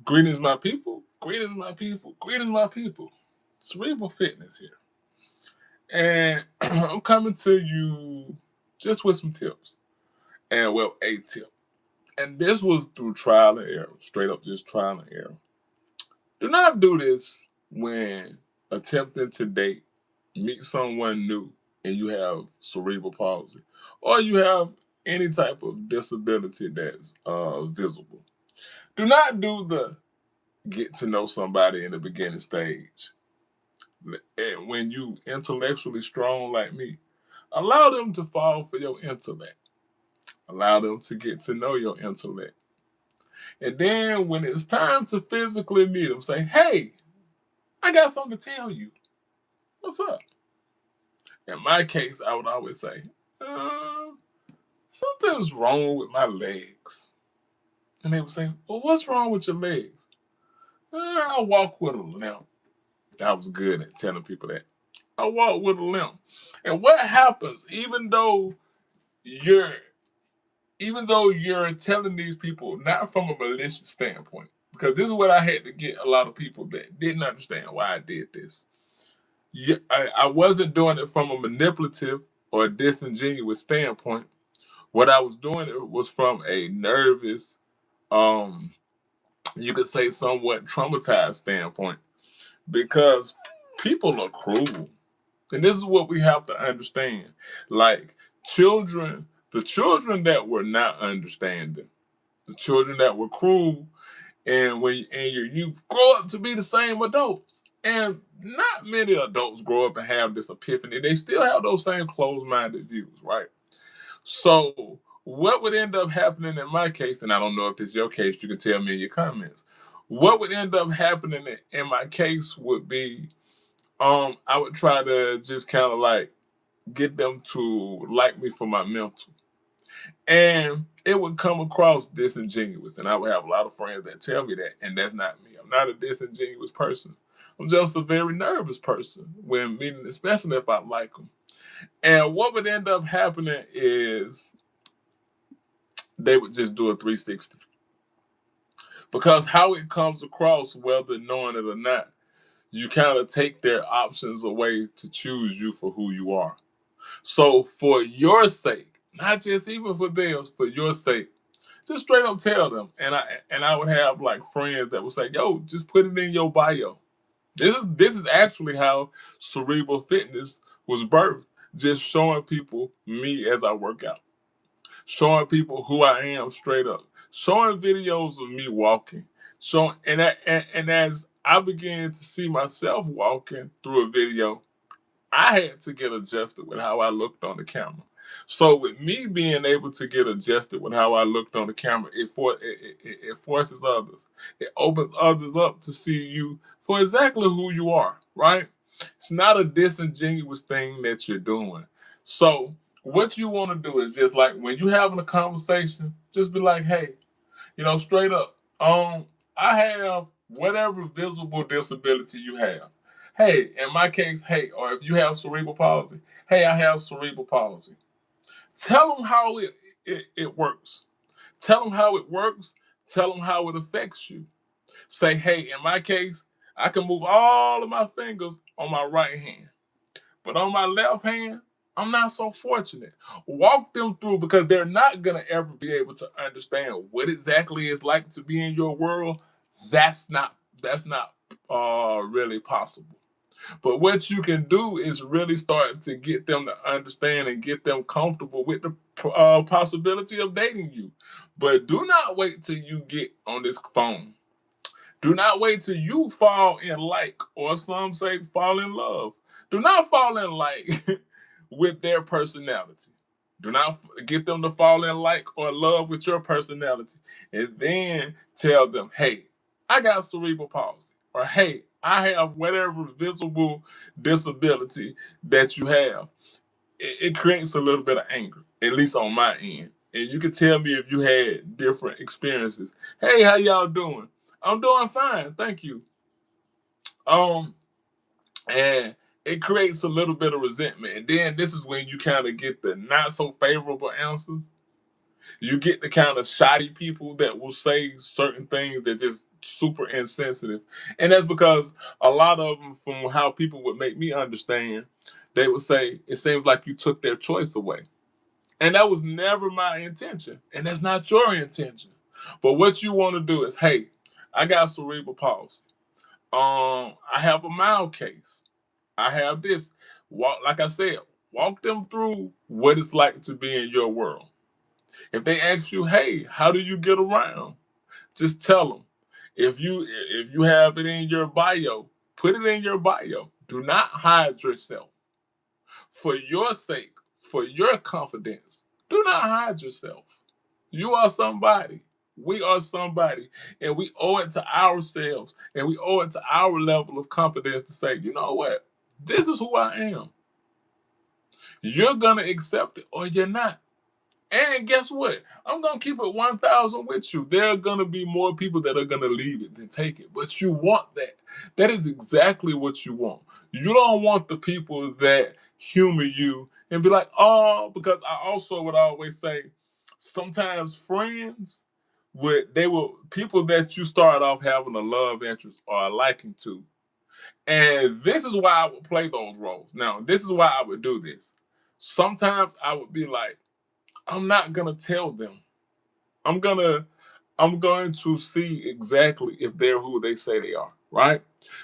Greetings, my people. Greetings, my people. Greetings, my people. Cerebral Fitness here. And I'm coming to you just with some tips. And, well, a tip. And this was through trial and error, straight up just trial and error. Do not do this when attempting to date, meet someone new, and you have cerebral palsy, or you have any type of disability that's visible. Do not do the get to know somebody in the beginning stage. And when you intellectually strong like me, allow them to fall for your intellect. Allow them to get to know your intellect. And then when it's time to physically meet them, say, hey, I got something to tell you. What's up? In my case, I would always say, uh, something's wrong with my legs. And they would say, well, what's wrong with your legs? I walk with a limp. I was good at telling people that. I walk with a limp. And what happens, you're even though you're telling these people not from a malicious standpoint, because this is what I had to get a lot of people that didn't understand why I did this. I wasn't doing it from a manipulative or a disingenuous standpoint. What I was doing it was from a nervous, you could say somewhat traumatized standpoint, because people are cruel. And this is what we have to understand. Like the children that were not understanding, the children that were cruel, and you grow up to be the same adults. And not many adults grow up and have this epiphany. They still have those same closed-minded views, right? So what would end up happening in my case, and I don't know if this is your case, you can tell me in your comments. What would end up happening in my case would be I would try to just kind of like get them to like me for my mental. And it would come across disingenuous. And I would have a lot of friends that tell me that, and that's not me. I'm not a disingenuous person. I'm just a very nervous person when meeting, especially if I like them. And what would end up happening is they would just do a 360. Because how it comes across, whether knowing it or not, you kind of take their options away to choose you for who you are. So for your sake, not just even for theirs, for your sake, just straight up tell them. And I would have like friends that would say, "Yo, just put it in your bio." This is actually how Cerebral Fitness was birthed. Just showing people me as I work out, showing people who I am straight up, showing videos of me walking, showing and as I began to see myself walking through a video, I had to get adjusted with how I looked on the camera. So with me being able to get adjusted with how I looked on the camera, it forces others. It opens others up to see you for exactly who you are, right? It's not a disingenuous thing that you're doing. So what you want to do is just like when you having a conversation, just be like, hey, straight up, I have whatever visible disability you have. Hey, in my case, hey, or if you have cerebral palsy, hey, I have cerebral palsy. Tell them how it works. Tell them how it works. Tell them how it affects you. Say, hey, in my case, I can move all of my fingers on my right hand, but on my left hand, I'm not so fortunate. Walk them through, because they're not going to ever be able to understand what exactly it's like to be in your world. That's not really possible. But what you can do is really start to get them to understand and get them comfortable with the possibility of dating you. But do not wait till you get on this phone. Do not wait till you fall in like, or some say fall in love. Do not fall in like with their personality. Do not get them to fall in like or love with your personality. And then tell them, hey, I got cerebral palsy. Or hey, I have whatever visible disability that you have. It creates a little bit of anger, at least on my end. And you can tell me if you had different experiences. Hey, how y'all doing? I'm doing fine, thank you. Um, and it creates a little bit of resentment. And then this is when you kind of get the not so favorable answers. You get the kind of shoddy people that will say certain things that just super insensitive. And that's because a lot of them, from how people would make me understand, they would say, it seems like you took their choice away. And that was never my intention. And that's not your intention. But what you want to do is, hey, I got cerebral palsy. I have a mild case. I have this. Walk, like I said, walk them through what it's like to be in your world. If they ask you, hey, how do you get around? Just tell them. If you have it in your bio, put it in your bio. Do not hide yourself. For your sake, for your confidence, do not hide yourself. You are somebody. We are somebody. And we owe it to ourselves and we owe it to our level of confidence to say, you know what? This is who I am. You're going to accept it or you're not. And guess what? I'm going to keep it 1,000 with you. There are going to be more people that are going to leave it than take it. But you want that. That is exactly what you want. You don't want the people that humor you and be like, oh, because I also would always say, sometimes friends, they will people that you start off having a love interest or a liking to. And this is why I would play those roles. Now, this is why I would do this. Sometimes I would be like, I'm not gonna tell them. I'm gonna I'm going to see exactly if they're who they say they are, right?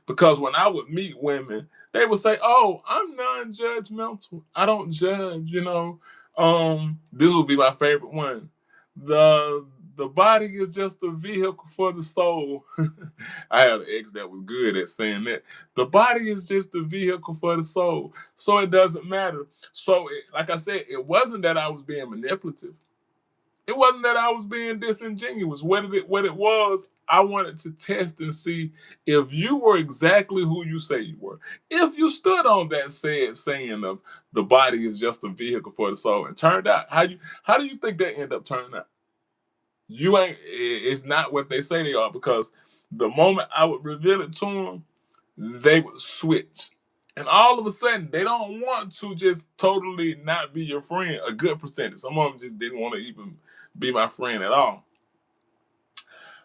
Because when I would meet women, they would say, "Oh, I'm non-judgmental. I don't judge." This would be my favorite one. The body is just a vehicle for the soul. I had an ex that was good at saying that. The body is just a vehicle for the soul, so it doesn't matter. So, like I said, it wasn't that I was being manipulative. It wasn't that I was being disingenuous. What it was, I wanted to test and see if you were exactly who you say you were. If you stood on that said saying of the body is just a vehicle for the soul, and turned out how do you think that ended up turning out? You ain't. It's not what they say they are, because the moment I would reveal it to them, they would switch. And all of a sudden, they don't want to just totally not be your friend. A good percentage. Some of them just didn't want to even be my friend at all.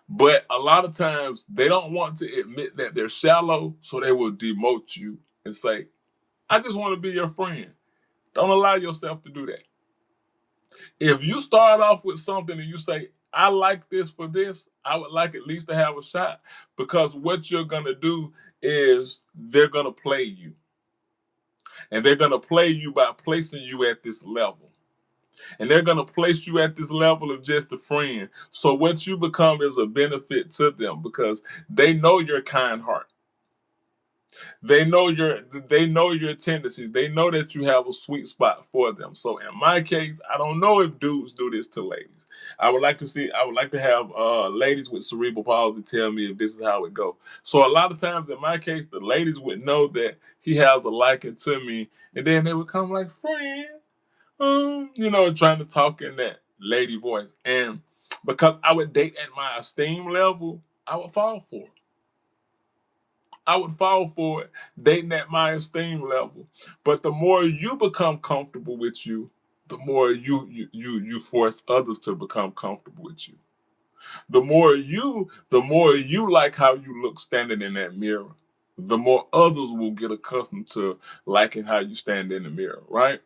But a lot of times, they don't want to admit that they're shallow, so they will demote you and say, I just want to be your friend. Don't allow yourself to do that. If you start off with something and you say, I like this for this, I would like at least to have a shot, because what you're going to do is they're going to play you. And they're going to play you by placing you at this level. And they're going to place you at this level of just a friend. So what you become is a benefit to them, because they know your kind heart. They know your tendencies. They know that you have a sweet spot for them. So in my case, I don't know if dudes do this to ladies. I would like to have ladies with cerebral palsy tell me if this is how it go. So a lot of times in my case, the ladies would know that he has a liking to me, and then they would come like, friend, trying to talk in that lady voice. And because I would date at my esteem level, I would fall for it. I would fall for it, dating at my esteem level. But the more you become comfortable with you, the more you force others to become comfortable with you. The more you like how you look standing in that mirror, the more others will get accustomed to liking how you stand in the mirror, right?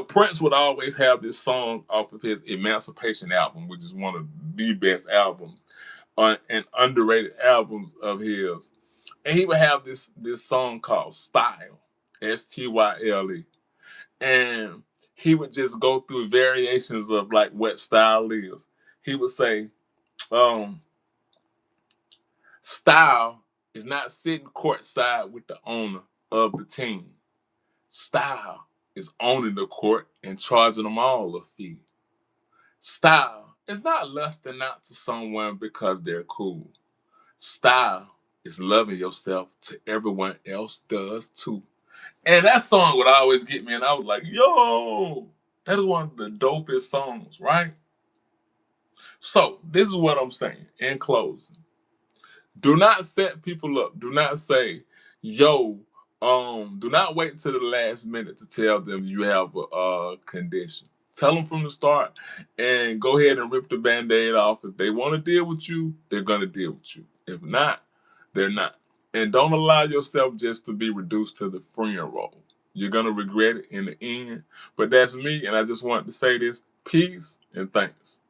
Prince would always have this song off of his Emancipation album, which is one of the best albums and underrated albums of his. And he would have this song called Style, Style. And he would just go through variations of like what style is. He would say, um, style is not sitting courtside with the owner of the team. Style is owning the court and charging them all a fee. Style is not lusting out to someone because they're cool. Style is loving yourself till everyone else does too. And that song would always get me, and I was like, yo, that is one of the dopest songs, right? So, this is what I'm saying in closing. Do not set people up. Do not say, yo, do not wait till the last minute to tell them you have a condition. Tell them from the start and go ahead and rip the Band-Aid off. If they want to deal with you, they're going to deal with you. If not, they're not. And don't allow yourself just to be reduced to the friend role. You're going to regret it in the end. But that's me, and I just wanted to say this. Peace and thanks.